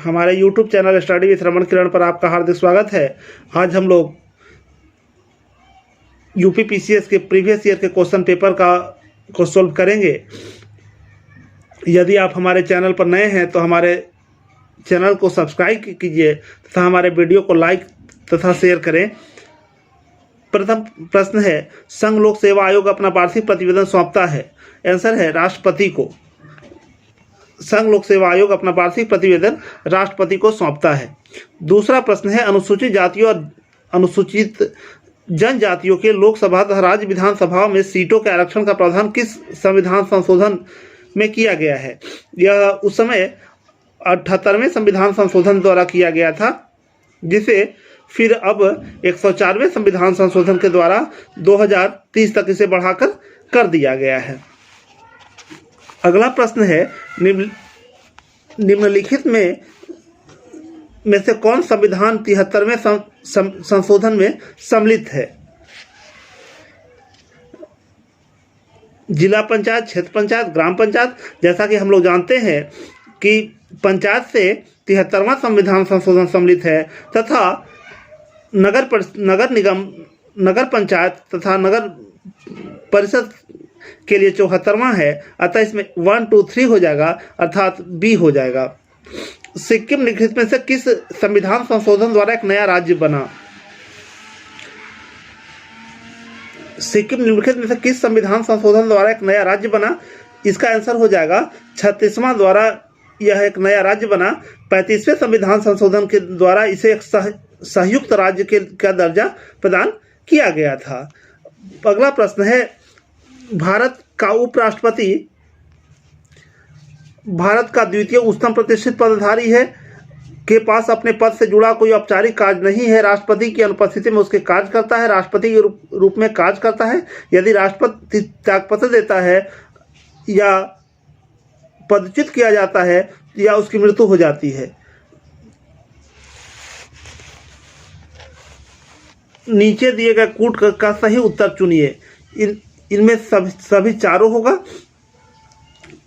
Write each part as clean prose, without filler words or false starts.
हमारे YouTube channel study with Raman Kiran पर आपका हार्दिक स्वागत है। आज हम लोग यूपी पीसीएस के प्रीवियस ईयर के क्वेश्चन पेपर को सोल्व करेंगे। यदि आप हमारे चैनल पर नए हैं तो हमारे चैनल को सब्सक्राइब कीजिए तथा हमारे वीडियो को लाइक तथा शेयर करें। प्रथम प्रश्न है, संघ लोक सेवा आयोग अपना वार्षिक प्रतिवेदन सौंपता है। आंसर है राष्ट्रपति को। संघ लोक सेवा आयोग अपना वार्षिक प्रतिवेदन राष्ट्रपति को सौंपता है। दूसरा प्रश्न है, अनुसूचित जातियों और अनुसूचित जनजातियों के लोकसभा तथा राज्य विधानसभाओं में सीटों के आरक्षण का प्रावधान किस संविधान संशोधन में किया गया है। यह उस समय 78वें संविधान संशोधन द्वारा किया गया था, जिसे फिर अब 104वें संविधान संशोधन के द्वारा 2030 तक इसे बढ़ाकर कर दिया गया है। अगला प्रश्न है, निम्नलिखित में से कौन संविधान 73वें संशोधन में सम्मिलित है। जिला पंचायत, क्षेत्र पंचायत, ग्राम पंचायत। जैसा कि हम लोग जानते हैं कि पंचायत से 73वां संविधान संशोधन सम्मिलित है तथा नगर निगम, नगर पंचायत तथा नगर परिषद के लिए 74वां है। अतः इसमें 1, 2, 3 हो जाएगा, अर्थात बी हो जाएगा। सिक्किम निम्नलिखित में से किस संविधान संशोधन द्वारा एक नया राज्य बना। सिक्किम निम्नलिखित में से किस संविधान संशोधन द्वारा एक नया राज्य बना। इसका आंसर हो जाएगा 36वां द्वारा यह एक नया राज्य बना। 35वें संविधान संशोधन के द्वारा इसे एक संयुक्त राज्य का दर्जा प्रदान किया गया था। अगला प्रश्न है, भारत का उपराष्ट्रपति भारत का द्वितीय उच्चतम प्रतिष्ठित पदधारी है, के पास अपने पद से जुड़ा कोई औपचारिक कार्य नहीं है। राष्ट्रपति की अनुपस्थिति में उसके कार्य करता है, राष्ट्रपति के रूप में कार्य करता है। यदि राष्ट्रपति त्यागपत्र देता है या पदच्युत किया जाता है या उसकी मृत्यु हो जाती है। नीचे दिए गए कूट का सही उत्तर चुनिए। इनमें सभी चारों होगा।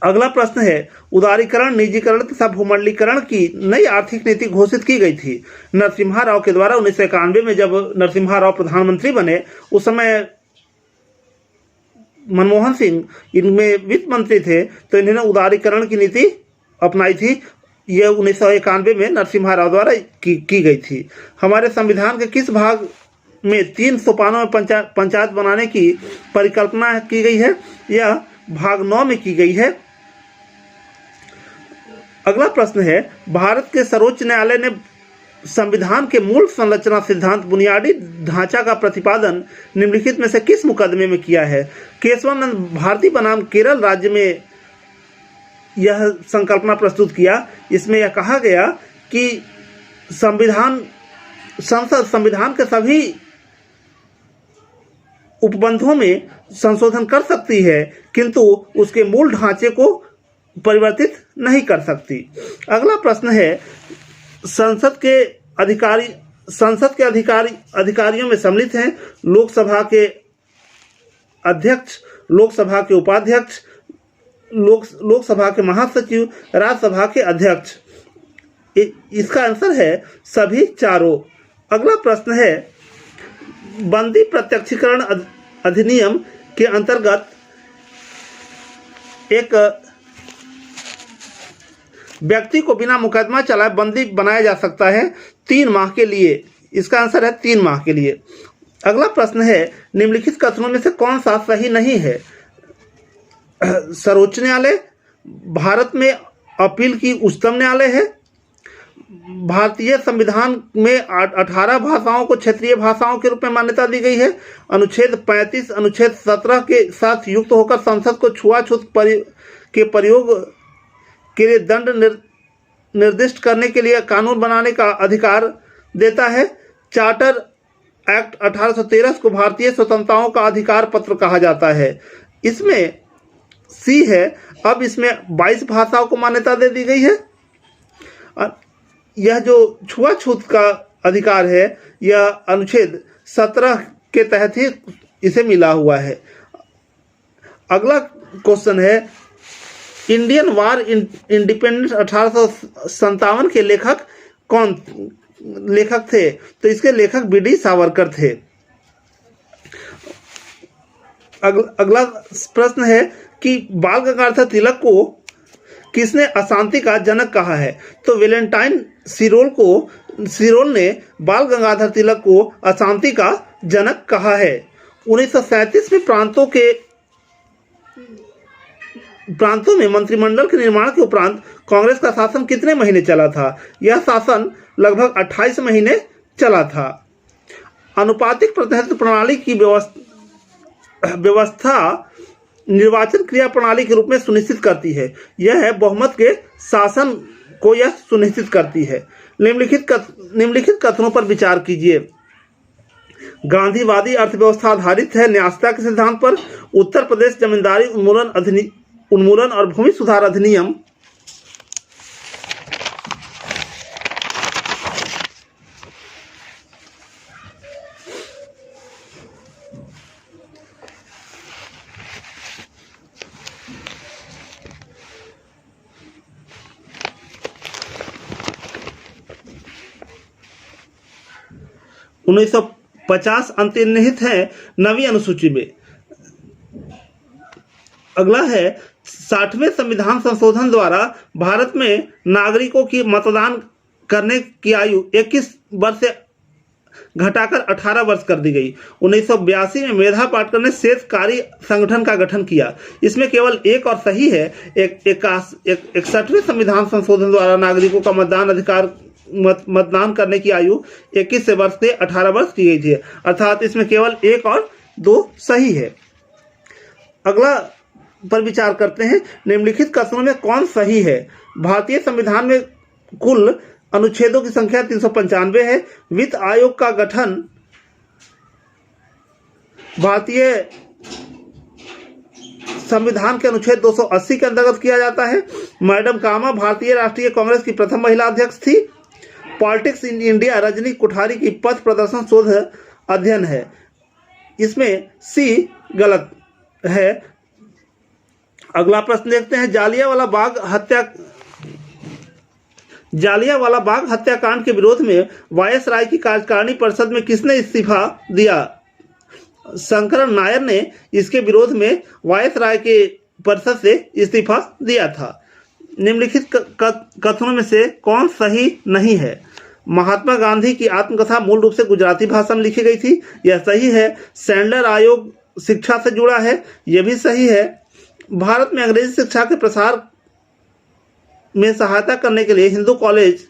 अगला प्रश्न है, उदारीकरण, निजीकरण तथा भूमंडलीकरण की नई आर्थिक नीति घोषित की गई थी नरसिम्हा राव के द्वारा 1991 में। जब नरसिम्हा राव प्रधानमंत्री बने उस समय मनमोहन सिंह इनमें वित्त मंत्री थे, तो इन्होंने उदारीकरण की नीति अपनाई थी। यह 1991 में नरसिम्हा राव द्वारा की गई थी। हमारे संविधान के किस भाग में 3 सोपानों में पंचायत बनाने की परिकल्पना की गई है। यह भाग 9 में की गई है। अगला प्रश्न है, भारत के सर्वोच्च न्यायालय ने संविधान के मूल संरचना सिद्धांत बुनियादी ढांचा का प्रतिपादन निम्नलिखित में से किस मुकदमे में किया है। केशवानंद भारती बनाम केरल राज्य में यह संकल्पना प्रस्तुत किया। इसमें यह कहा गया कि संविधान के सभी उपबंधों में संशोधन कर सकती है, किंतु उसके मूल ढांचे को परिवर्तित नहीं कर सकती। अगला प्रश्न है, संसद के अधिकारियों में सम्मिलित हैं लोकसभा के अध्यक्ष, लोकसभा के उपाध्यक्ष, लोकसभा के महासचिव, राज्यसभा के अध्यक्ष। इसका आंसर है सभी चारों। अगला प्रश्न है, बंदी प्रत्यक्षीकरण अधिनियम के अंतर्गत एक व्यक्ति को बिना मुकदमा चलाए बंदी बनाया जा सकता है 3 माह के लिए। इसका आंसर है 3 माह के लिए। अगला प्रश्न है, निम्नलिखित कथनों में से कौन सा सही नहीं है। सर्वोच्च न्यायालय, भारत में अपील की उच्चतम न्यायालय है, भारतीय संविधान में 18 भाषाओं को क्षेत्रीय भाषाओं के रूप में मान्यता दी गई है, अनुच्छेद 35 अनुच्छेद 17 के साथ युक्त होकर संसद को छुआछूत के प्रयोग के लिए दंड निर्दिष्ट करने के लिए कानून बनाने का अधिकार देता है। चार्टर एक्ट 1813 को भारतीय स्वतंत्रताओं का अधिकार पत्र कहा जाता है। इसमें सी है। अब इसमें 22 भाषाओं को मान्यता दे दी गई है। यह जो छुआछूत का अधिकार है यह अनुच्छेद 17 के तहत ही इसे मिला हुआ है। अगला क्वेश्चन है, इंडियन वार इंडिपेंडेंस 1857 के लेखक कौन लेखक थे? तो इसके लेखक बीडी सावरकर थे। अगला प्रश्न है कि बाल गंगाधर तिलक को किसने अशांति का जनक कहा है? तो वैलेंटाइन सिरोल ने बाल गंगाधर तिलक को अशांति का जनक कहा है। 1937 में प्रांतों में मंत्रिमंडल के निर्माण के उपरांत कांग्रेस का शासन कितने महीने चला था? यह शासन लगभग 28 महीने चला था। अनुपातिक प्रतिनिधित्व प्रणाली की व्यवस्था निर्वाचन क्रिया प्रणाली के रूप में सुनिश्चित करती है। यह है बहुमत के शासन को यह सुनिश्चित करती है। निम्नलिखित कथनों पर विचार कीजिए। गांधीवादी अर्थव्यवस्था आधारित है न्यायता के सिद्धांत पर। उत्तर प्रदेश जमींदारी उन्मूलन और भूमि सुधार अधिनियम 1950 अंतर्निहित है नवी अनुसूची में। अगला है 60वें संविधान संशोधन द्वारा भारत में नागरिकों की मतदान करने की आयु 21 वर्ष से घटाकर 18 वर्ष कर दी गई। 1982 में मेधा पाटकर ने शेषकारी संगठन का गठन किया। इसमें केवल एक और सही है। 61वें संविधान संशोधन द्वारा नागरिकों का मतदान करने की आयु 21 वर्ष से 18 वर्ष की गई थी, अर्थात इसमें केवल एक और दो सही है। अगला पर विचार करते हैं, निम्नलिखित कथनों में कौन सही है? भारतीय संविधान में कुल अनुच्छेदों की संख्या 395 है। वित्त आयोग का गठन भारतीय संविधान के अनुच्छेद 280 के अंतर्गत किया जाता है। मैडम कामा भारतीय राष्ट्रीय कांग्रेस की प्रथम महिला अध्यक्ष थी। Politics in India Rajni Kothari की पथ प्रदर्शन शोध अध्ययन है। इसमें सी गलत है। अगला प्रश्न देखते हैं, जालियांवाला बाग हत्याकांड के विरोध में वायसराय की कार्यकारिणी परिषद में किसने इस्तीफा दिया? शंकरन नायर ने इसके विरोध में वायसराय के परिषद से इस्तीफा दिया था। निम्नलिखित कथनों में से कौन सही नहीं है? महात्मा गांधी की आत्मकथा मूल रूप से गुजराती भाषा में लिखी गई थी, यह सही है। सैंडलर आयोग शिक्षा से जुड़ा है, यह भी सही है। भारत में अंग्रेजी शिक्षा के प्रसार में सहायता करने के लिए हिंदू कॉलेज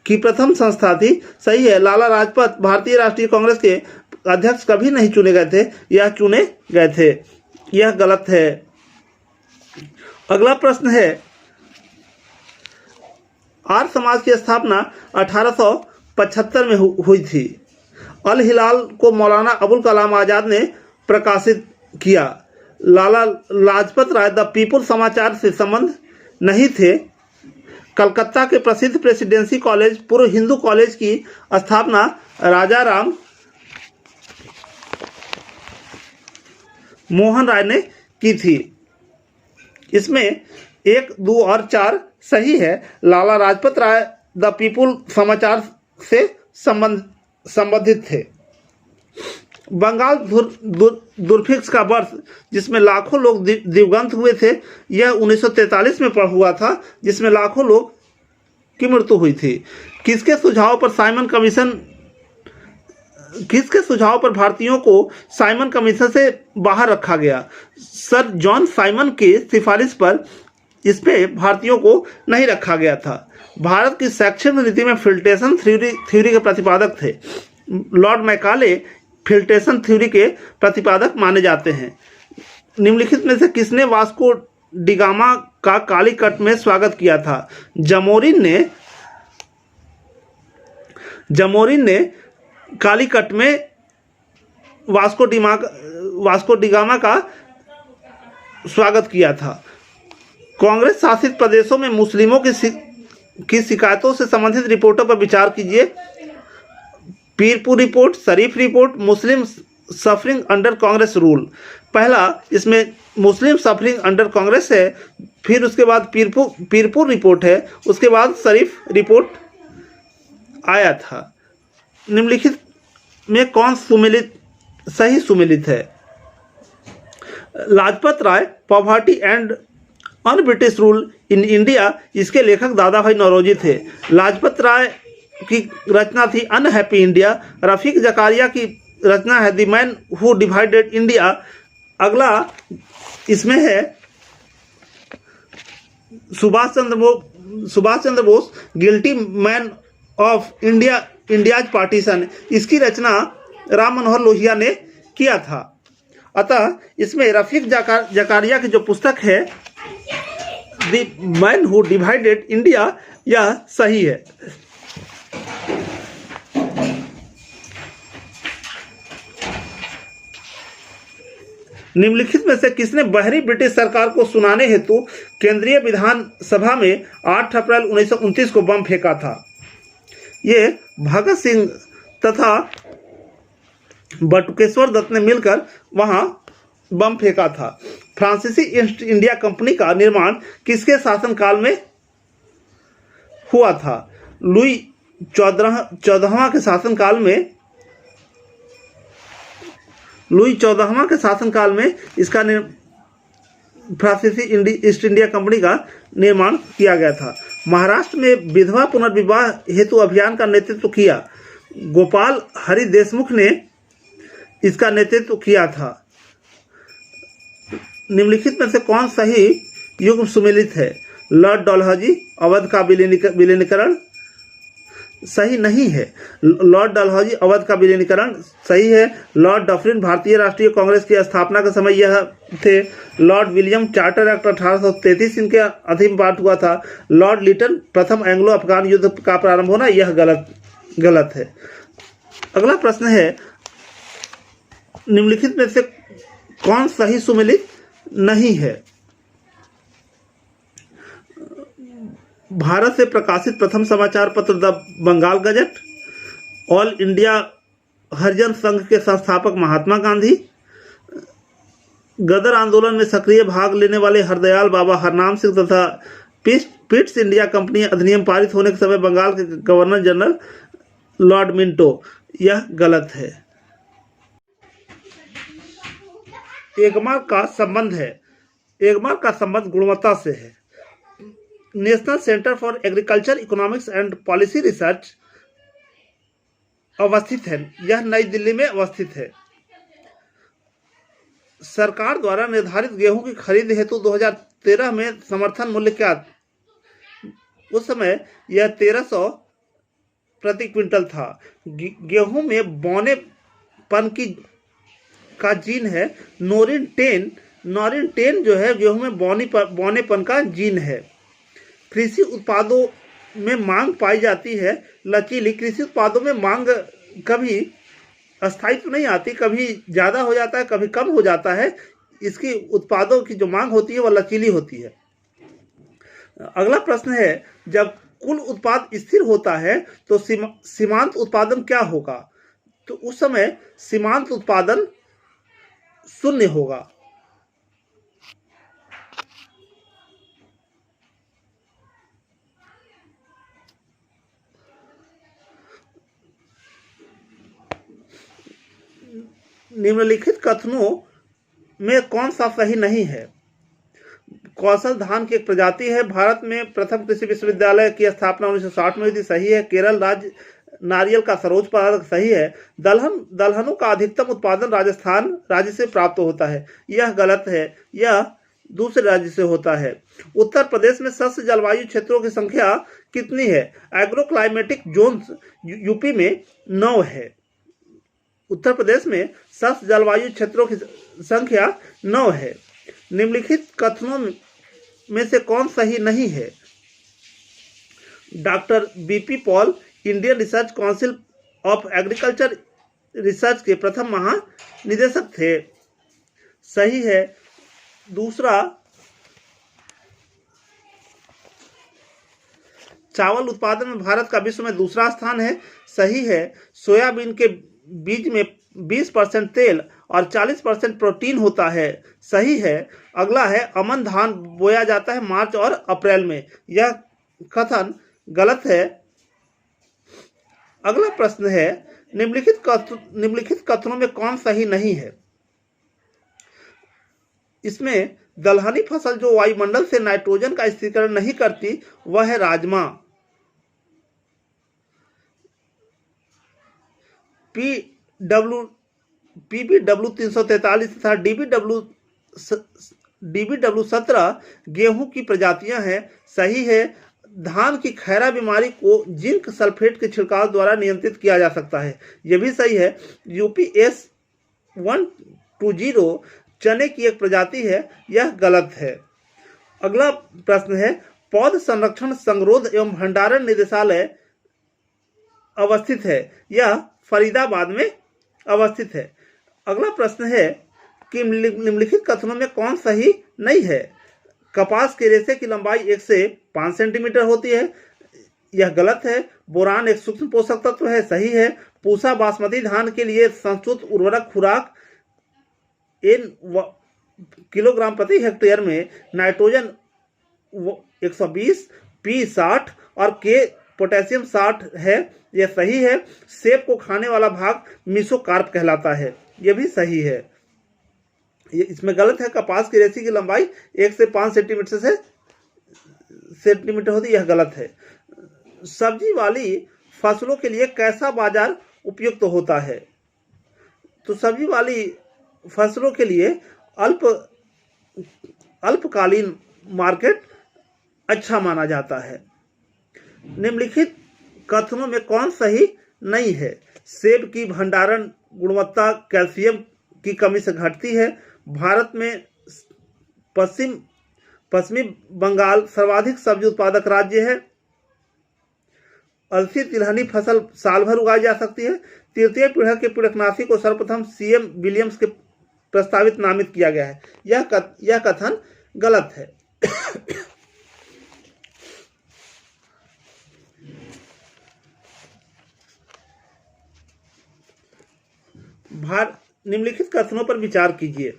की प्रथम संस्था थी, सही है। लाला लाजपत भारतीय राष्ट्रीय कांग्रेस के अध्यक्ष कभी नहीं चुने गए थे, यह चुने गए थे, यह गलत है। अगला प्रश्न है, आर्य समाज की स्थापना 1875 में हुई थी। अल हिलाल को मौलाना अबुल कलाम आजाद ने प्रकाशित किया। लाला लाजपत राय द पीपुल समाचार से संबंध नहीं थे। कलकत्ता के प्रसिद्ध प्रेसिडेंसी कॉलेज पूर्व हिंदू कॉलेज की स्थापना राजा राम मोहन राय ने की थी। इसमें 1, 2 और 4 सही है। लाला लाजपत राय द पीपुल समाचार से संबंधित थे। बंगाल दुर्भिक्ष का वर्ष जिसमें लाखों लोग दिवंगत हुए थे, यह 1943 में हुआ था, जिसमें लाखों लोग की मृत्यु हुई थी। किसके सुझाव पर भारतीयों को साइमन कमीशन से बाहर रखा गया? सर जॉन साइमन के सिफारिश पर इस पे भारतीयों को नहीं रखा गया था। भारत की शैक्षणिक नीति में फिल्ट्रेशन थ्योरी के प्रतिपादक थे। लॉर्ड मैकाले फिल्ट्रेशन थ्योरी के प्रतिपादक माने जाते हैं। निम्नलिखित में से किसने वास्को डिगामा का कालीकट में स्वागत किया था? जमोरिन ने कालीकट में वास्को डिगामा का स्वागत किया था। कांग्रेस शासित प्रदेशों में मुस्लिमों की शिकायतों से संबंधित रिपोर्टों पर विचार कीजिए। पीरपुर रिपोर्ट, शरीफ रिपोर्ट, मुस्लिम सफरिंग अंडर कांग्रेस रूल। पहला इसमें मुस्लिम सफरिंग अंडर कांग्रेस है, फिर उसके बाद पीरपुर रिपोर्ट है, उसके बाद शरीफ रिपोर्ट आया था। निम्नलिखित में कौन सही सुमेलित है? Lajpat Rai poverty and un British rule in India, इसके लेखक दादा भाई नौरोजी थे। लाजपत राय की रचना थी अनहैप्पी इंडिया। रफीक जकारिया की रचना है the man who divided India. अगला इसमें है Subhash Chandra Bose guilty man of India's partition, इसकी रचना राम मनोहर लोहिया ने किया था। अतः इसमें रफीक जकारिया की जो पुस्तक है the man who divided India, यह सही है। निम्नलिखित में से किसने बाहरी ब्रिटिश सरकार को सुनाने हेतु केंद्रीय विधानसभा में 8 अप्रैल 1929 को बम फेंका था? ये भगत सिंह तथा बटुकेश्वर दत्त ने मिलकर वहां बम फेंका था। फ्रांसीसी ईस्ट इंडिया कंपनी का निर्माण किसके शासनकाल में हुआ था? लुई 14वां के शासनकाल में इसका फ्रांसीसी ईस्ट इंडिया कंपनी का निर्माण किया गया था। महाराष्ट्र में विधवा पुनर्विवाह हेतु अभियान का नेतृत्व किया गोपाल हरि देशमुख ने इसका नेतृत्व किया था। निम्नलिखित में से कौन सही युग्म सुमेलित है? लॉर्ड डलहौजी अवध का विलीनीकरण सही नहीं है। लॉर्ड डलहौजी अवध का विलीनीकरण सही है। लॉर्ड डफरिन भारतीय राष्ट्रीय कांग्रेस की स्थापना के समय यह थे। लॉर्ड विलियम चार्टर एक्ट 1833 इनके अधीन पारित हुआ था। लॉर्ड लिटन प्रथम एंग्लो अफगान युद्ध का प्रारंभ होना, यह गलत है। अगला प्रश्न है निम्नलिखित में से कौन सही सुमेलित नहीं है? भारत से प्रकाशित प्रथम समाचार पत्र the Bengal gazette, all India Harijan Sangh के संस्थापक महात्मा गांधी, गदर आंदोलन में सक्रिय भाग लेने वाले हरदयाल बाबा हरनाम सिंह तथा पिट्स इंडिया कंपनी अधिनियम पारित होने के समय बंगाल के गवर्नर जनरल लॉर्ड मिंटो, यह गलत है। एगमार्क का संबंध गुणवत्ता से है। National centre for agriculture economics and policy research अवस्थित है, यह नई दिल्ली में अवस्थित है। सरकार द्वारा निर्धारित गेहूं की खरीद हेतु 2013 में समर्थन मूल्य क्या? उस समय यह 1300 प्रति क्विंटल था। गेहूं में बौनेपन का जीन है नोरिन 10 जो है गेहूं में बौनेपन का जीन है। कृषि उत्पादों में मांग पाई जाती है लचीली। कृषि उत्पादों में मांग कभी अस्थायित्व नहीं आती, कभी ज़्यादा हो जाता है, कभी कम हो जाता है। इसकी उत्पादों की जो मांग होती है वह लचीली होती है। अगला प्रश्न है जब कुल उत्पाद स्थिर होता है तो सीमांत उत्पादन क्या होगा? तो उस समय सीमांत उत्पादन शून्य होगा। निम्नलिखित कथनों में कौन सा सही नहीं है? कौशल धान की एक प्रजाति है। भारत में प्रथम कृषि विश्वविद्यालय की स्थापना 1960 में हुई थी, सही है। केरल राज्य नारियल का सर्वोच्च उत्पादक, सही है। दलहनों का अधिकतम उत्पादन राजस्थान राज्य से प्राप्त होता है, यह गलत है, यह दूसरे राज्य से होता है। उत्तर प्रदेश में सस्य जलवायु क्षेत्रों की संख्या कितनी है? एग्रो क्लाइमेटिक जोन्स यूपी में 9 है। उत्तर प्रदेश में सस्य जलवायु क्षेत्रों की संख्या 9 है। निम्नलिखित कथनों में से कौन सही नहीं है? Doctor BP Paul Indian research council of agriculture research के प्रथम महानिदेशक थे, सही है। दूसरा, चावल उत्पादन में भारत का विश्व में दूसरा स्थान है, सही है। सोयाबीन के बीज में 20% तेल और 40% प्रोटीन होता है, सही है। अगला है अमन धान बोया जाता है मार्च और अप्रैल में, यह कथन गलत है। अगला प्रश्न है निम्नलिखित कथनों में कौन सही नहीं है। इसमें दलहनी फसल जो वायुमंडल से नाइट्रोजन का स्थिरीकरण नहीं करती वह है राजमा। पीबीडब्ल्यू 343 तथा डीबीडब्ल्यू 17 गेहूं की प्रजातियां हैं, सही है। धान की खैरा बीमारी को जिंक सल्फेट के छिड़काव द्वारा नियंत्रित किया जा सकता है, यह भी सही है। यूपीएस 120 चने की एक प्रजाति है, यह गलत है। अगला प्रश्न है पौध संरक्षण संगरोध एवं भंडारण निदेशालय अवस्थित है, यह फरीदाबाद में अवस्थित है। अगला प्रश्न है कि निम्नलिखित कथनों में कौन सही नहीं है। कपास के रेशे की लंबाई 1 से 5 सेंटीमीटर होती है, यह गलत है। बोरान एक सूक्ष्म पोषक तत्व है, सही है। पूसा बासमती धान के लिए संस्तुत उर्वरक खुराक इन किलोग्राम प्रति हेक्टेयर में नाइट्रोजन 120, पी 60 और के पोटेशियम 60 है, यह सही है। सेब को खाने वाला भाग मीसोकार्प कहलाता है, यह भी सही है। इसमें गलत है। कपास की रेशे की लंबाई 1 से 5 सेंटीमीटर होती है, यह गलत है। सब्जी वाली फसलों के लिए कैसा बाजार उपयुक्त होता है। तो सब्जी वाली फसलों के लिए अल्पकालीन मार्केट अच्छा माना जाता है। निम्नलिखित कथनों में कौन सही नहीं है। सेब की भंडारण गुणवत्ता कैल्शियम की कमी से घटती है। भारत में पश्चिमी बंगाल सर्वाधिक सब्जी उत्पादक राज्य है। अलसी तिलहनी फसल साल भर उगाई जा सकती है। तृतीय पीढ़ी के पीड़कनाशी को सर्वप्रथम सीएम विलियम्स के प्रस्तावित नामित किया गया है, यह कथन गलत है। निम्नलिखित कथनों पर विचार कीजिए।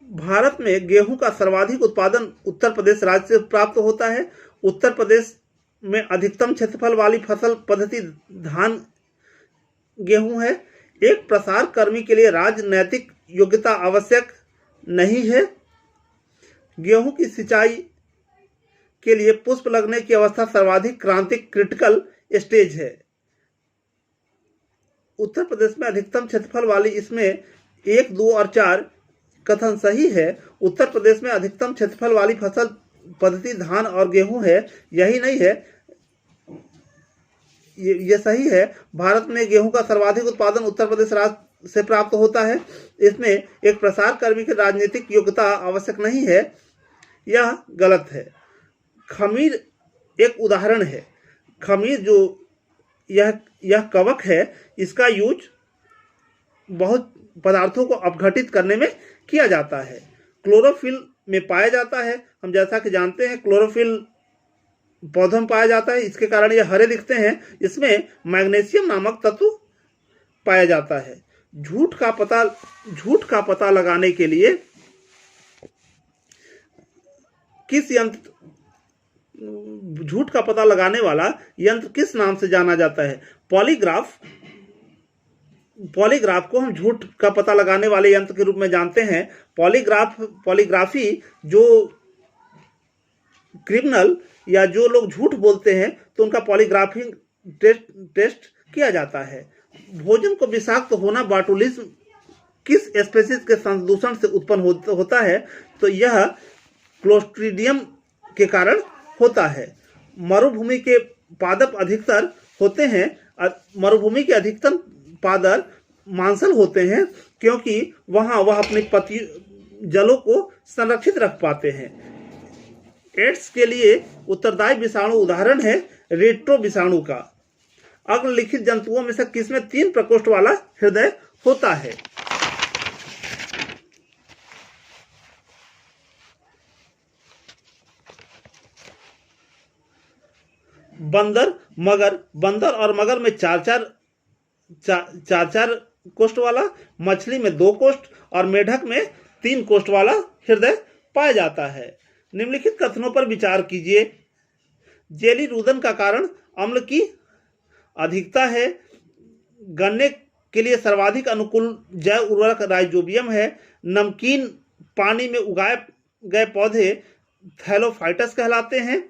भारत में गेहूं का सर्वाधिक उत्पादन उत्तर प्रदेश राज्य से प्राप्त होता है। उत्तर प्रदेश में अधिकतम क्षेत्रफल वाली फसल पद्धति धान गेहूं है। एक प्रसार कर्मी के लिए राजनैतिक योग्यता आवश्यक नहीं है। गेहूं की सिंचाई के लिए पुष्प लगने की अवस्था सर्वाधिक क्रिटिकल स्टेज है। उत्तर प्रदेश में अधिकतम क्षेत्रफल वाली इसमें 1, 2 और 4 कथन सही है। उत्तर प्रदेश में अधिकतम क्षेत्रफल वाली फसल पद्धति धान और गेहूं है, यही नहीं है, यह सही है। भारत में गेहूं का सर्वाधिक उत्पादन उत्तर प्रदेश राज्य से प्राप्त होता है। इसमें एक प्रसार कर्मी की राजनीतिक योग्यता आवश्यक नहीं है, यह गलत है। खमीर एक उदाहरण है। खमीर जो यह कवक है, इसका यूज बहुत पदार्थों को अपघटित करने में किया जाता है। क्लोरोफिल में पाया जाता है। हम जैसा कि जानते हैं क्लोरोफिल पौधों में पाया जाता है, इसके कारण ये हरे दिखते हैं। इसमें मैग्नीशियम नामक तत्व पाया जाता है। झूठ का पता लगाने के लिए झूठ का पता लगाने वाला यंत्र किस नाम से जाना जाता है। पॉलीग्राफ को हम झूठ का पता लगाने वाले यंत्र के रूप में जानते हैं। पॉलीग्राफी जो क्रिमिनल या जो लोग झूठ बोलते हैं तो उनका पॉलीग्राफिंग टेस्ट किया जाता है। भोजन को विषाक्त होना बाटुलिज्म किस स्पीशीज के संदूषण से उत्पन्न होता है। तो यह क्लोस्ट्रीडियम के कारण होता है। मरुभूमि के पादप अधिकतर होते हैं। मरुभूमि के अधिकतर पादप मांसल होते हैं क्योंकि वहां वह अपने जलों को संरक्षित रख पाते हैं। एड्स के लिए उत्तरदायी विषाणु उदाहरण है रेट्रो विषाणु का। अग्रलिखित जंतुओं में से किसमें 3 प्रकोष्ठ वाला हृदय होता है। बंदर और मगर में चार चार कोष्ठ वाला, मछली में 2 कोष्ठ और मेढक में 3 कोष्ठ वाला हृदय पाया जाता है। निम्नलिखित कथनों पर विचार कीजिए। जेली रुदन का कारण अम्ल की अधिकता है। गन्ने के लिए सर्वाधिक अनुकूल जैव उर्वरक राइजोबियम है। नमकीन पानी में उगाए गए पौधे थैलोफाइटस कहलाते हैं।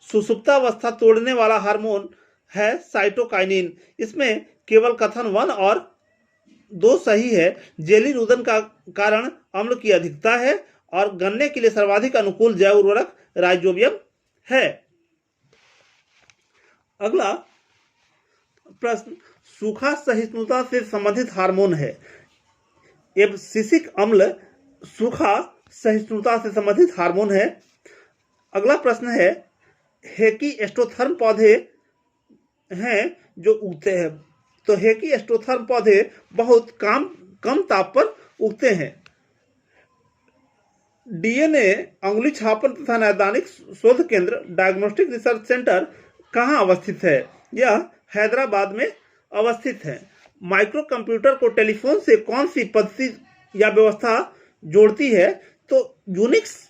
सुसुप्तावस्था तोड़ने वाला हार्मोन है साइटोकाइनिन। इसमें केवल कथन 1 और 2 सही है। जेली रुदन का कारण अम्ल की अधिकता है और गन्ने के लिए सर्वाधिक अनुकूल जैव उर्वरक राइजोबियम है। अगला प्रश्न, सूखा सहिष्णुता से संबंधित हार्मोन है। एब्सिसिक अम्ल सूखा सहिष्णुता से संबंधित हार्मोन है। अगला प्रश्न है, हेकिस्टोथर्म पौधे हैं जो उगते हैं, तो हेकिस्टोथर्म पौधे बहुत कम ताप पर उगते हैं। डीएनए अंगुली छापन तथा नैदानिक शोध केंद्र डायग्नोस्टिक रिसर्च सेंटर कहाँ अवस्थित है? यह हैदराबाद में अवस्थित है। माइक्रो कंप्यूटर को टेलीफोन से कौन सी पद्धति या व्यवस्था जोड़ती है? तो यूनिक्स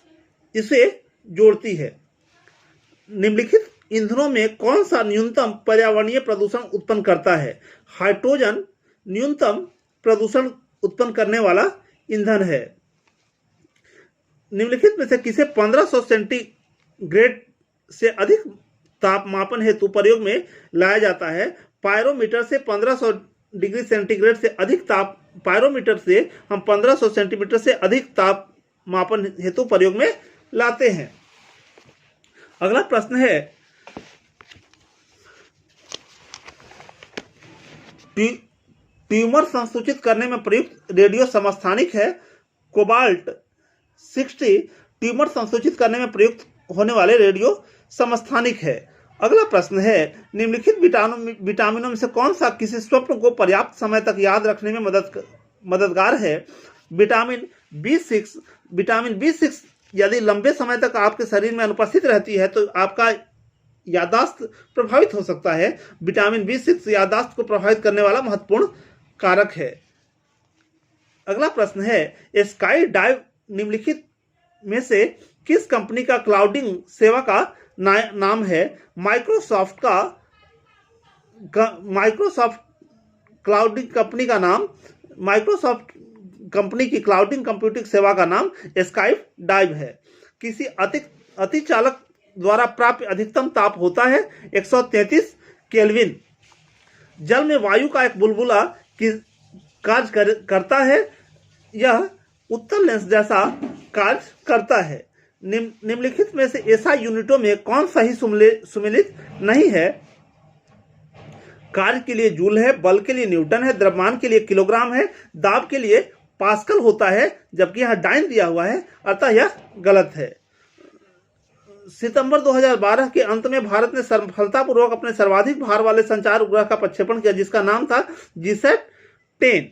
इसे जोड़ती है। निम्नलिखित ईंधनों में कौन सा न्यूनतम पर्यावरणीय प्रदूषण उत्पन्न करता है? हाइड्रोजन न्यूनतम प्रदूषण उत्पन्न करने वाला ईंधन है। निम्नलिखित में से किसे 1500 सेंटीग्रेड से अधिक तापमापन हेतु प्रयोग में लाया जाता है? पायरोमीटर से 1500 डिग्री सेंटीग्रेड से अधिक पायरोमीटर से हम 1500 सेंटीमीटर से अधिक तापमापन हेतु प्रयोग में लाते हैं। अगला प्रश्न है, ट्यूमर संसूचित करने में प्रयुक्त रेडियो समस्थानिक है। कोबाल्ट 60 ट्यूमर संसूचित करने में प्रयुक्त होने वाले रेडियो समस्थानिक है। अगला प्रश्न है, निम्नलिखित विटामिनों में से कौन सा किसी स्वप्न को पर्याप्त समय तक याद रखने में मददगार है? विटामिन B6 यदि लंबे समय तक आपके शरीर में अनुपस्थित रहती है तो आपका याददाश्त प्रभावित हो सकता है। विटामिन B6 याददाश्त को प्रभावित करने वाला महत्वपूर्ण कारक है। अगला प्रश्न है, स्काई डाइव निम्नलिखित में से किस कंपनी का क्लाउडिंग सेवा का नाम है? माइक्रोसॉफ्ट क्लाउडिंग कंपनी का नाम, माइक्रोसॉफ्ट कंपनी की क्लाउडिंग कंप्यूटिंग सेवा का नाम स्काई डाइव है। किसी अतिचालक द्वारा प्राप्त अधिकतम ताप होता है 133 केल्विन। जल में वायु का एक बुलबुला कार्य करता है। यह उत्तल लेंस जैसा कार्य करता है। निम्नलिखित में से ऐसा यूनिटों में कौन सा ही सुमेलित नहीं है? कार्य के लिए जूल है, बल के लिए न्यूटन है, द्रव्यमान के लिए किलोग्राम है, दाब के लिए पास्कल होता है, जबकि यह डाइन दिया हुआ है, अतः यह गलत है। सितंबर 2012 के अंत में भारत ने सफलतापूर्वक अपने सर्वाधिक भार वाले संचार उपग्रह का प्रक्षेपण किया, जिसका नाम था GSAT-10।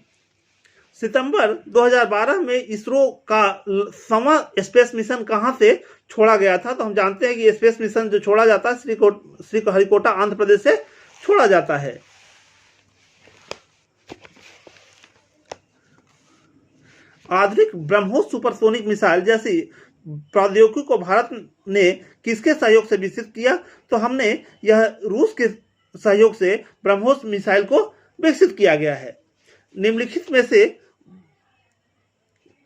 सितंबर 2012 में इसरो का 1वां स्पेस मिशन कहां से छोड़ा गया था? तो हम जानते हैं कि स्पेस मिशन जो छोड़ा जाता है श्रीहरिकोटा आंध्र प्रदेश से छोड़ा जाता है। आधुनिक ब्रह्मोस सुपरसोनिक मिसाइल जैसी प्रौद्योगिकी को भारत ने किसके सहयोग से विकसित किया? तो हमने यह रूस के सहयोग से ब्रह्मोस मिसाइल को विकसित किया गया है। निम्नलिखित में से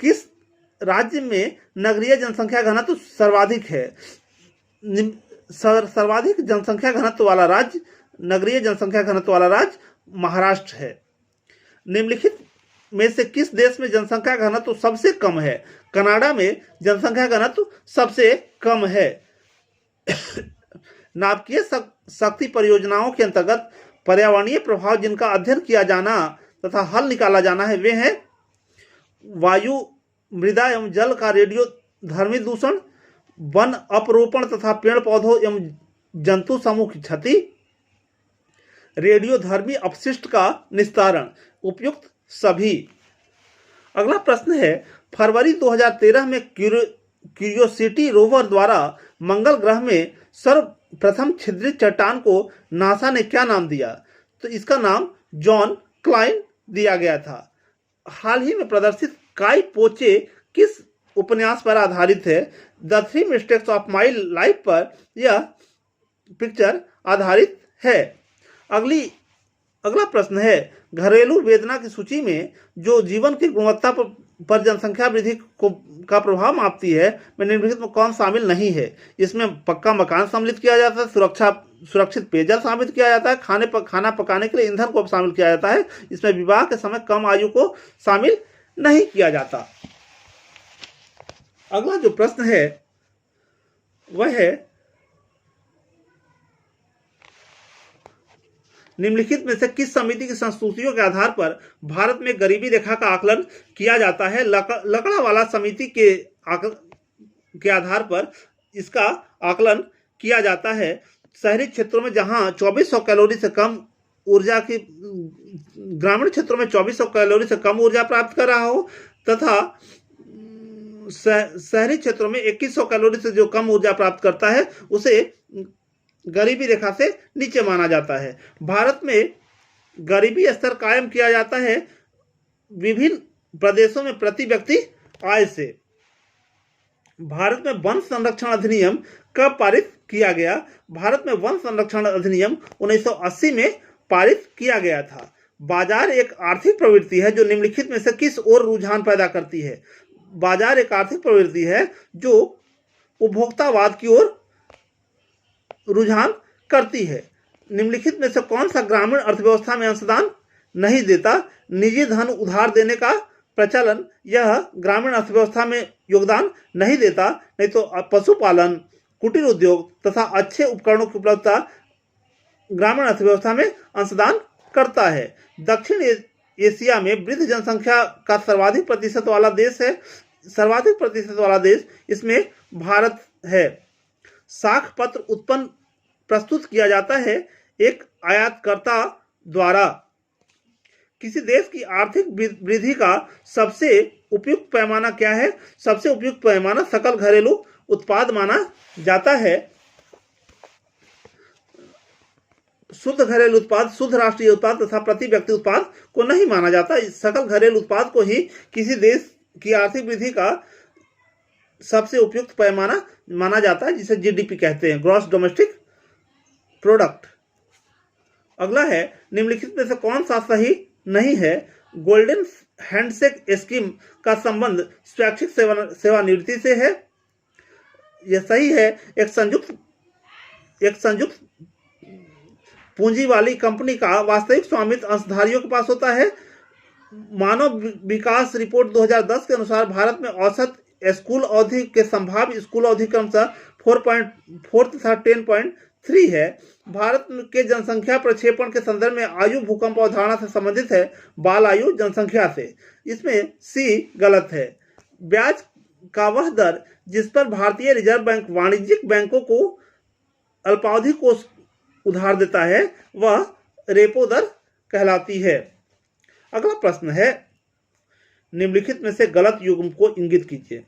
किस राज्य में नगरीय जनसंख्या घनत्व सर्वाधिक है? सर्वाधिक जनसंख्या घनत्व वाला राज्य, नगरीय जनसंख्या घनत्व वाला राज्य महाराष्ट्र है। निम्नलिखित में से किस देश में जनसंख्या घनत्व सबसे कम है? कनाडा में जनसंख्या घनत्व सबसे कम है। नाभिकीय शक्ति परियोजनाओं के अंतर्गत पर्यावरणीय प्रभाव जिनका अध्ययन किया जाना तथा हल निकाला जाना है, वे हैं वायु, मृदा एवं जल का रेडियोधर्मी दूषण, वन अपरोपण तथा पेड़ पौधों एवं जंतु समूह की क्षति, रेडियोधर्मी अपशिष्ट का निस्तारण, उपयुक्त सभी। अगला प्रश्न है, फरवरी 2013 में क्यूरियोसिटी रोवर द्वारा मंगल ग्रह में प्रथम छिद्रित चट्टान को नासा ने क्या नाम दिया? तो इसका नाम जॉन क्लाइन दिया गया था। हाल ही में प्रदर्शित काई पोचे किस उपन्यास पर आधारित है? The 3 mistakes of my life पर यह पिक्चर आधारित है। अगला प्रश्न है, घरेलू वेदना की सूची में जो जीवन की गुणवत्ता पर जनसंख्या वृद्धि का प्रभाव मापती है में निम्नलिखित में कौन शामिल नहीं है? इसमें पक्का मकान सम्मिलित किया जाता है, सुरक्षित पेयजल शामिल किया जाता है, खाना पकाने के लिए ईंधन को शामिल किया जाता है। इसमें विवाह के समय कम आयु को शामिल नहीं किया जाता। अगला जो प्रश्न है वह है, निम्नलिखित में से किस समिति की संस्तुतियों के आधार पर भारत में गरीबी रेखा का आकलन किया जाता है? लकड़ावाला समिति के आधार पर इसका आकलन किया जाता है। शहरी क्षेत्रों में जहां 2400 कैलोरी से कम ऊर्जा की, ग्रामीण क्षेत्रों में 2400 कैलोरी से कम ऊर्जा प्राप्त कर रहा हो तथा शहरी क्षेत्रों में 2100 कैलोरी से जो कम ऊर्जा प्राप्त करता है उसे गरीबी रेखा से नीचे माना जाता है। भारत में गरीबी स्तर कायम किया जाता है विभिन्न प्रदेशों में प्रति व्यक्ति आय से। भारत में वन संरक्षण अधिनियम कब पारित किया गया? भारत में वन संरक्षण अधिनियम 1980 में पारित किया गया था। बाजार एक आर्थिक प्रवृत्ति है जो निम्नलिखित में से किस ओर रुझान पैदा करती है? बाजार एक आर्थिक प्रवृत्ति है जो उपभोक्तावाद की ओर रुझान करती है। निम्नलिखित में से कौन सा ग्रामीण अर्थव्यवस्था में अंशदान नहीं देता? निजी धन उधार देने का प्रचलन यह ग्रामीण अर्थव्यवस्था में योगदान नहीं देता। नहीं तो पशुपालन, कुटीर उद्योग तथा अच्छे उपकरणों की उपलब्धता ग्रामीण अर्थव्यवस्था में अंशदान करता है। दक्षिण एशिया में वृद्ध जनसंख्या का सर्वाधिक प्रतिशत वाला देश इसमें भारत है। साख पत्र प्रस्तुत किया जाता है एक आयातकर्ता द्वारा। किसी देश की आर्थिक वृद्धि का सबसे उपयुक्त पैमाना क्या है? सबसे उपयुक्त पैमाना सकल घरेलू उत्पाद माना जाता है। शुद्ध घरेलू उत्पाद, शुद्ध राष्ट्रीय उत्पाद तथा प्रति व्यक्ति उत्पाद को नहीं माना जाता। सकल घरेलू उत्पाद को ही किसी देश की आर्थिक वृद्धि का सबसे उपयुक्त पैमाना माना जाता है, जिसे जीडीपी कहते हैं, ग्रॉस डोमेस्टिक प्रोडक्ट। अगला है, निम्नलिखित में से कौन सा सही नहीं है? गोल्डन हैंडशेक स्कीम का संबंध स्वैच्छिक सेवानिवृत्ति से है। यह सही है। एक संयुक्त पूंजी वाली कंपनी का वास्तविक स्वामित्व अंशधारियों के पास होता है। मानव विकास रिपोर्ट 2010 के अनुसार भारत में औसत स्कूल अवधि के संभाव्य स्कूल अवधि क्रमशः 4.4 तथा 10.3 है। भारत के जनसंख्या प्रक्षेपण के संदर्भ में आयु भूकंप अवधारणा से संबंधित है बाल आयु जनसंख्या से। इसमें सी गलत है। ब्याज का वह दर जिस पर भारतीय रिजर्व बैंक वाणिज्यिक बैंकों को अल्पावधि कोष उधार देता है वह रेपो दर कहलाती है। अगला प्रश्न है, निम्नलिखित में से गलत युग्म को इंगित कीजिए।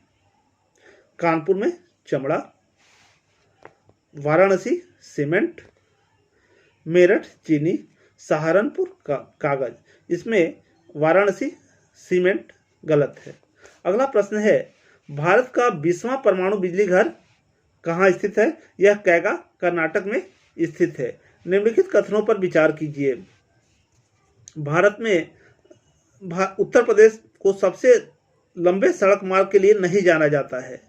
कानपुर में चमड़ा, वाराणसी सीमेंट, मेरठ चीनी, सहारनपुर कागज। इसमें वाराणसी सीमेंट गलत है। अगला प्रश्न है, भारत का 20वां परमाणु बिजली घर कहाँ स्थित है? यह कैगा कर्नाटक में स्थित है। निम्नलिखित कथनों पर विचार कीजिए। भारत में उत्तर प्रदेश को सबसे लंबे सड़क मार्ग के लिए नहीं जाना जाता है।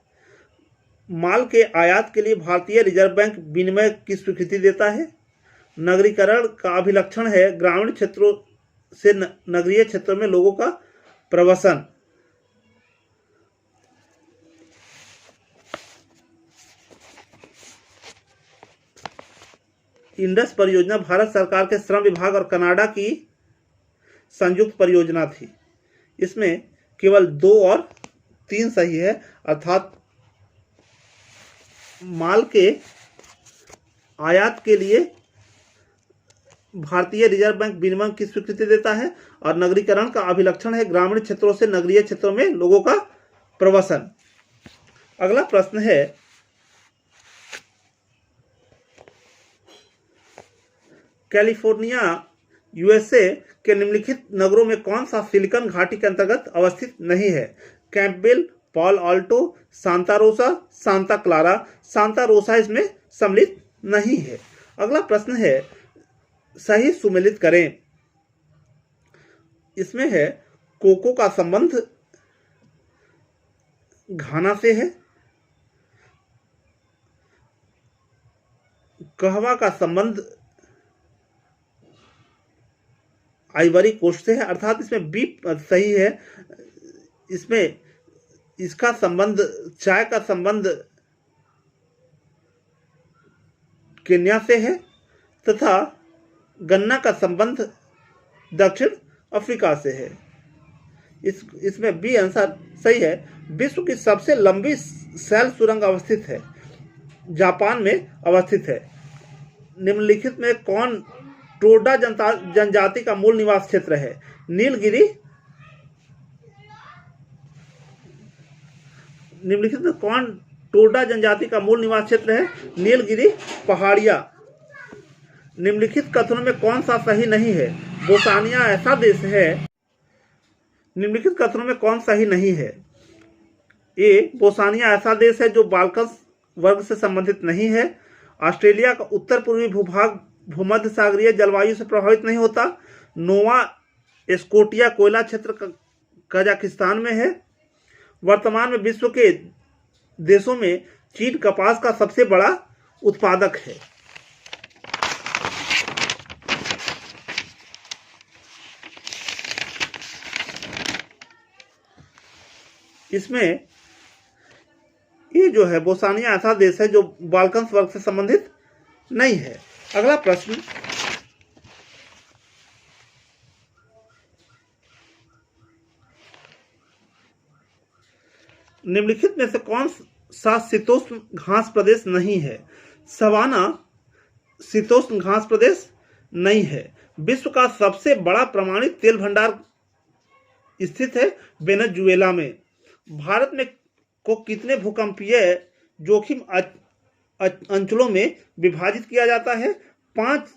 माल के आयात के लिए भारतीय रिजर्व बैंक विनिमय की स्वीकृति देता है। नगरीकरण का अभिलक्षण है ग्रामीण क्षेत्रों से नगरीय क्षेत्रों में लोगों का प्रवासन। इंडस परियोजना भारत सरकार के श्रम विभाग और कनाडा की संयुक्त परियोजना थी। इसमें केवल 2 और 3 सही है, अर्थात माल के आयात के लिए भारतीय रिजर्व बैंक विनिमय की स्वीकृति देता है और नगरीकरण का अभिलक्षण है ग्रामीण क्षेत्रों से नगरीय क्षेत्रों में लोगों का प्रवासन। अगला प्रश्न है, कैलिफोर्निया यूएसए के निम्नलिखित नगरों में कौन सा सिलिकॉन घाटी के अंतर्गत अवस्थित नहीं है? Campbell, Palo Alto, Santa Rosa, Santa Clara. Santa Rosa इसमें सम्मिलित नहीं है। अगला प्रश्न है, सही सुमेलित करें। इसमें है कोको का संबंध घाना से है, कहवा का संबंध आइवरी कोस्ट से है, अर्थात इसमें बी सही है। इसमें इसका संबंध, चाय का संबंध केन्या से है तथा गन्ना का संबंध दक्षिण अफ्रीका से है। इसमें बी आंसर सही है। विश्व की सबसे लंबी शैल सुरंग अवस्थित है, जापान में अवस्थित है। निम्नलिखित में कौन टोडा जनजाति का मूल निवास क्षेत्र है? नीलगिरी। निम्नलिखित में कौन टोडा जनजाति का मूल निवास क्षेत्र है? नीलगिरी पहाड़िया। निम्नलिखित कथनों में कौन सा सही नहीं है? बोस्निया ऐसा देश है। निम्नलिखित कथनों में कौन सही नहीं है? ए, बोस्निया ऐसा देश है जो बाल्कन वर्ग से संबंधित नहीं है। ऑस्ट्रेलिया का उत्तर पूर्वी भूभाग भूमध्य सागरीय जलवायु से प्रभावित नहीं होता। नोवा स्कोटिया कोयला क्षेत्र कजाकिस्तान में है। वर्तमान में विश्व के देशों में चीन कपास का सबसे बड़ा उत्पादक है। इसमें ये जो है बोस्निया ऐसा देश है जो बाल्कन वर्ग से संबंधित नहीं है। अगला प्रश्न, निम्नलिखित में से कौन सा शीतोष्ण घास प्रदेश नहीं है? सवाना शीतोष्ण घास प्रदेश नहीं है। विश्व का सबसे बड़ा प्रमाणित तेल भंडार स्थित है वेनेजुएला में। भारत में को कितने भूकंपीय जोखिम अंचलों में विभाजित किया जाता है? 5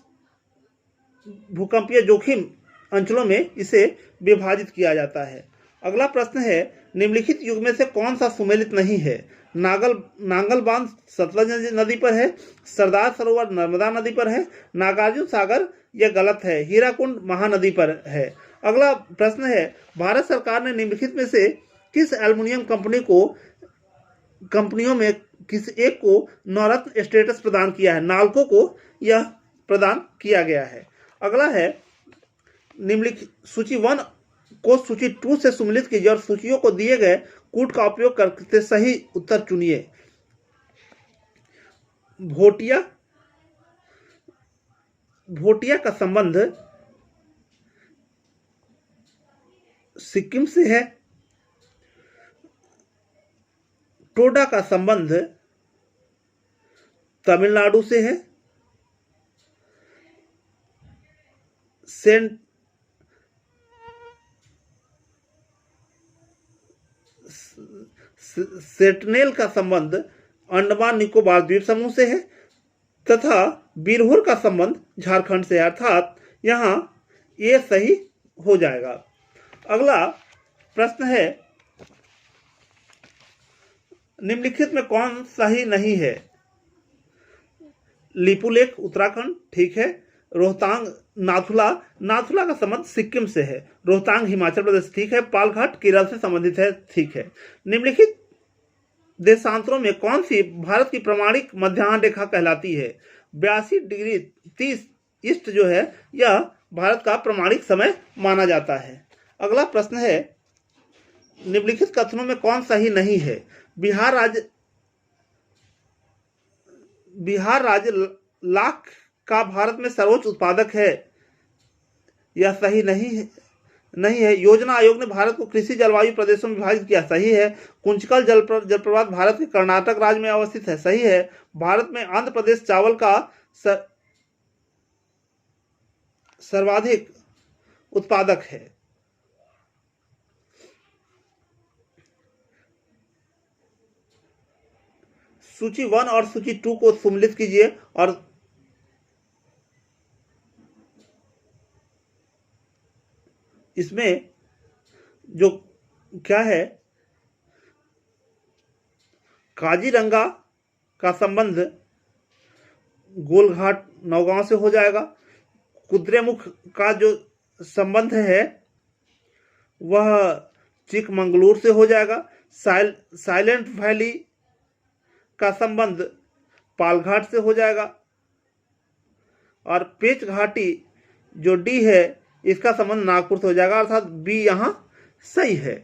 भूकंपीय जोखिम अंचलों में इसे विभाजित किया जाता है। अगला प्रश्न है, निम्नलिखित युग में से कौन सा सुमेलित नहीं है? नांगल बांध सतलज नदी पर है, सरदार सरोवर नर्मदा नदी पर है, नागार्जुन सागर यह गलत है, हीराकुंड महानदी पर है। अगला प्रश्न है, भारत सरकार ने निम्नलिखित में से किस एल्युमिनियम कंपनियों में किस एक को नवरत्न स्टेटस प्रदान किया है? नाल्को को यह प्रदान किया गया है। अगला है, निम्नलिखित सूची 1 को सूची 2 से सम्मिलित कीजिए और सूचियों को दिए गए कूट का उपयोग करके सही उत्तर चुनिए। भोटिया का संबंध सिक्किम से है। टोडा का संबंध तमिलनाडु से है। सेंटिनेल का संबंध अंडमान निकोबार द्वीप समूह से है तथा बिरहुर का संबंध झारखंड से है, अर्थात यहां ये सही हो जाएगा। अगला प्रश्न है, निम्नलिखित में कौन सही नहीं है? लिपुलेख उत्तराखंड ठीक है। रोहतांग नाथुला का संबंध सिक्किम से है। रोहतांग हिमाचल प्रदेश ठीक है। पालघाट केरल से संबंधित है ठीक है। निम्नलिखित देशांतरों में कौन सी भारत की प्रमाणिक मध्याह्न रेखा कहलाती है? 82 डिग्री 30 ईस्ट जो है यह भारत का प्रमाणिक समय माना जाता है। अगला प्रश्न है, निम्नलिखित कथनों में कौन सही नहीं है? बिहार राज्य लाख का भारत में सर्वोच्च उत्पादक है, यह सही नहीं है। योजना आयोग ने भारत को कृषि जलवायु प्रदेशों में विभाजित किया, सही है। कुंचकल जलप्रपात भारत के कर्नाटक राज्य में अवस्थित है, सही है। भारत में आंध्र प्रदेश चावल का सर्वाधिक उत्पादक है। सूची 1 और सूची 2 को सम्मिलित कीजिए और इसमें जो क्या है, काजीरंगा का संबंध गोलघाट नौगांव से हो जाएगा। कुद्रेमुख का जो संबंध है वह चिकमंगलूर से हो जाएगा। साइलेंट वैली का संबंध पालघाट से हो जाएगा। और पेच घाटी जो डी है इसका संबंध नागपुर से हो जाएगा, अर्थात बी यहां सही है।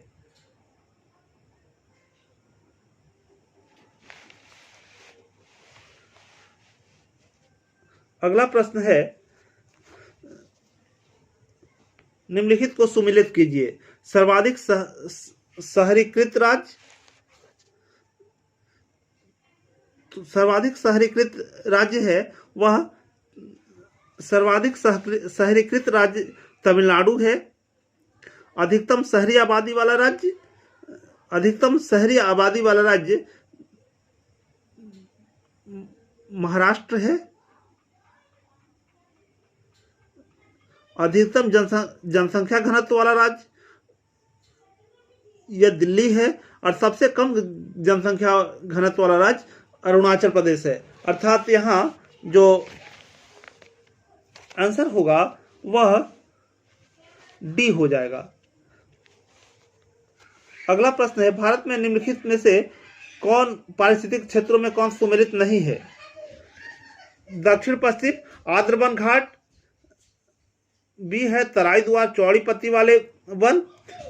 अगला प्रश्न है, निम्नलिखित को सुमेलित कीजिए। सर्वाधिक शहरीकृत राज्य, सर्वाधिक शहरीकृत राज्य है वह सर्वाधिक शहरीकृत राज्य तमिलनाडु है। अधिकतम शहरी आबादी वाला राज्य, अधिकतम शहरी आबादी वाला राज्य महाराष्ट्र है। अधिकतम जनसंख्या घनत्व वाला राज्य यह दिल्ली है। और सबसे कम जनसंख्या घनत्व वाला राज्य अरुणाचल प्रदेश है। अर्थात यहाँ जो आंसर होगा वह डी हो जाएगा। अगला प्रश्न है, भारत में निम्नलिखित में से कौन पारिस्थितिक क्षेत्रों में कौन सुमेलित नहीं है? दक्षिण पश्चिम आर्द्रवन घाट, बी है तराई द्वार चौड़ी पत्ती वाले वन,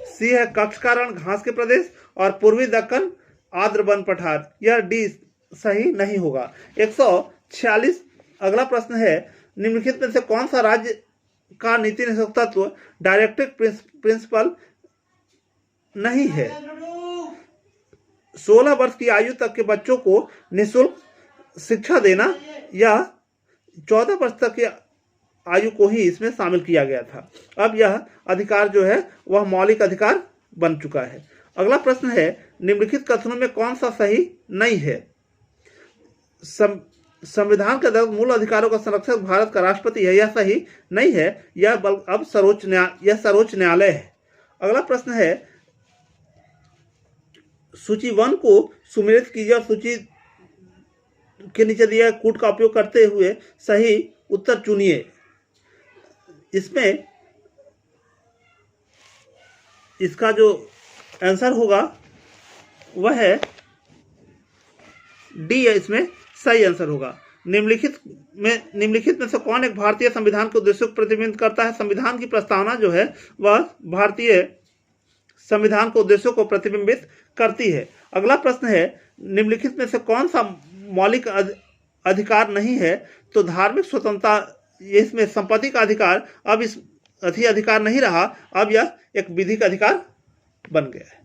सी है कक्षकारण घास के प्रदेश, और पूर्वी दक्कन आर्द्रवन पठार। यह डी सही नहीं होगा। 146 अगला प्रश्न है, निम्नलिखित में से कौन सा राज्य का नीति निषेध तत्व डायरेक्टिव प्रिंसिपल नहीं है? 16 वर्ष की आयु तक के बच्चों को निःशुल्क शिक्षा देना या 14 वर्ष तक की आयु को ही इसमें शामिल किया गया था। अब यह अधिकार जो है वह मौलिक अधिकार बन चुका है। अगला प्रश्न है, निम्नलिखित कथनों में कौन सा सही नहीं है? संविधान के तहत मूल अधिकारों का संरक्षक भारत का राष्ट्रपति है, यह सही नहीं है। यह अब सर्वोच्च न्यायालय है। अगला प्रश्न है, सूची 1 को सुमेलित कीजिए और सूची के नीचे दिया कूट का उपयोग करते हुए सही उत्तर चुनिए। इसमें इसका जो आंसर होगा वह है डी, इसमें सही आंसर होगा। निम्नलिखित में से कौन एक भारतीय संविधान के उद्देश्यों को प्रतिबिंबित करता है? संविधान की प्रस्तावना जो है वह भारतीय संविधान के उद्देश्यों को प्रतिबिंबित करती है। अगला प्रश्न है, निम्नलिखित में से कौन सा मौलिक अधिकार नहीं है? तो धार्मिक स्वतंत्रता, इसमें संपत्ति का अधिकार अब इस अधिकार नहीं रहा, अब यह एक विधिक अधिकार बन गया है।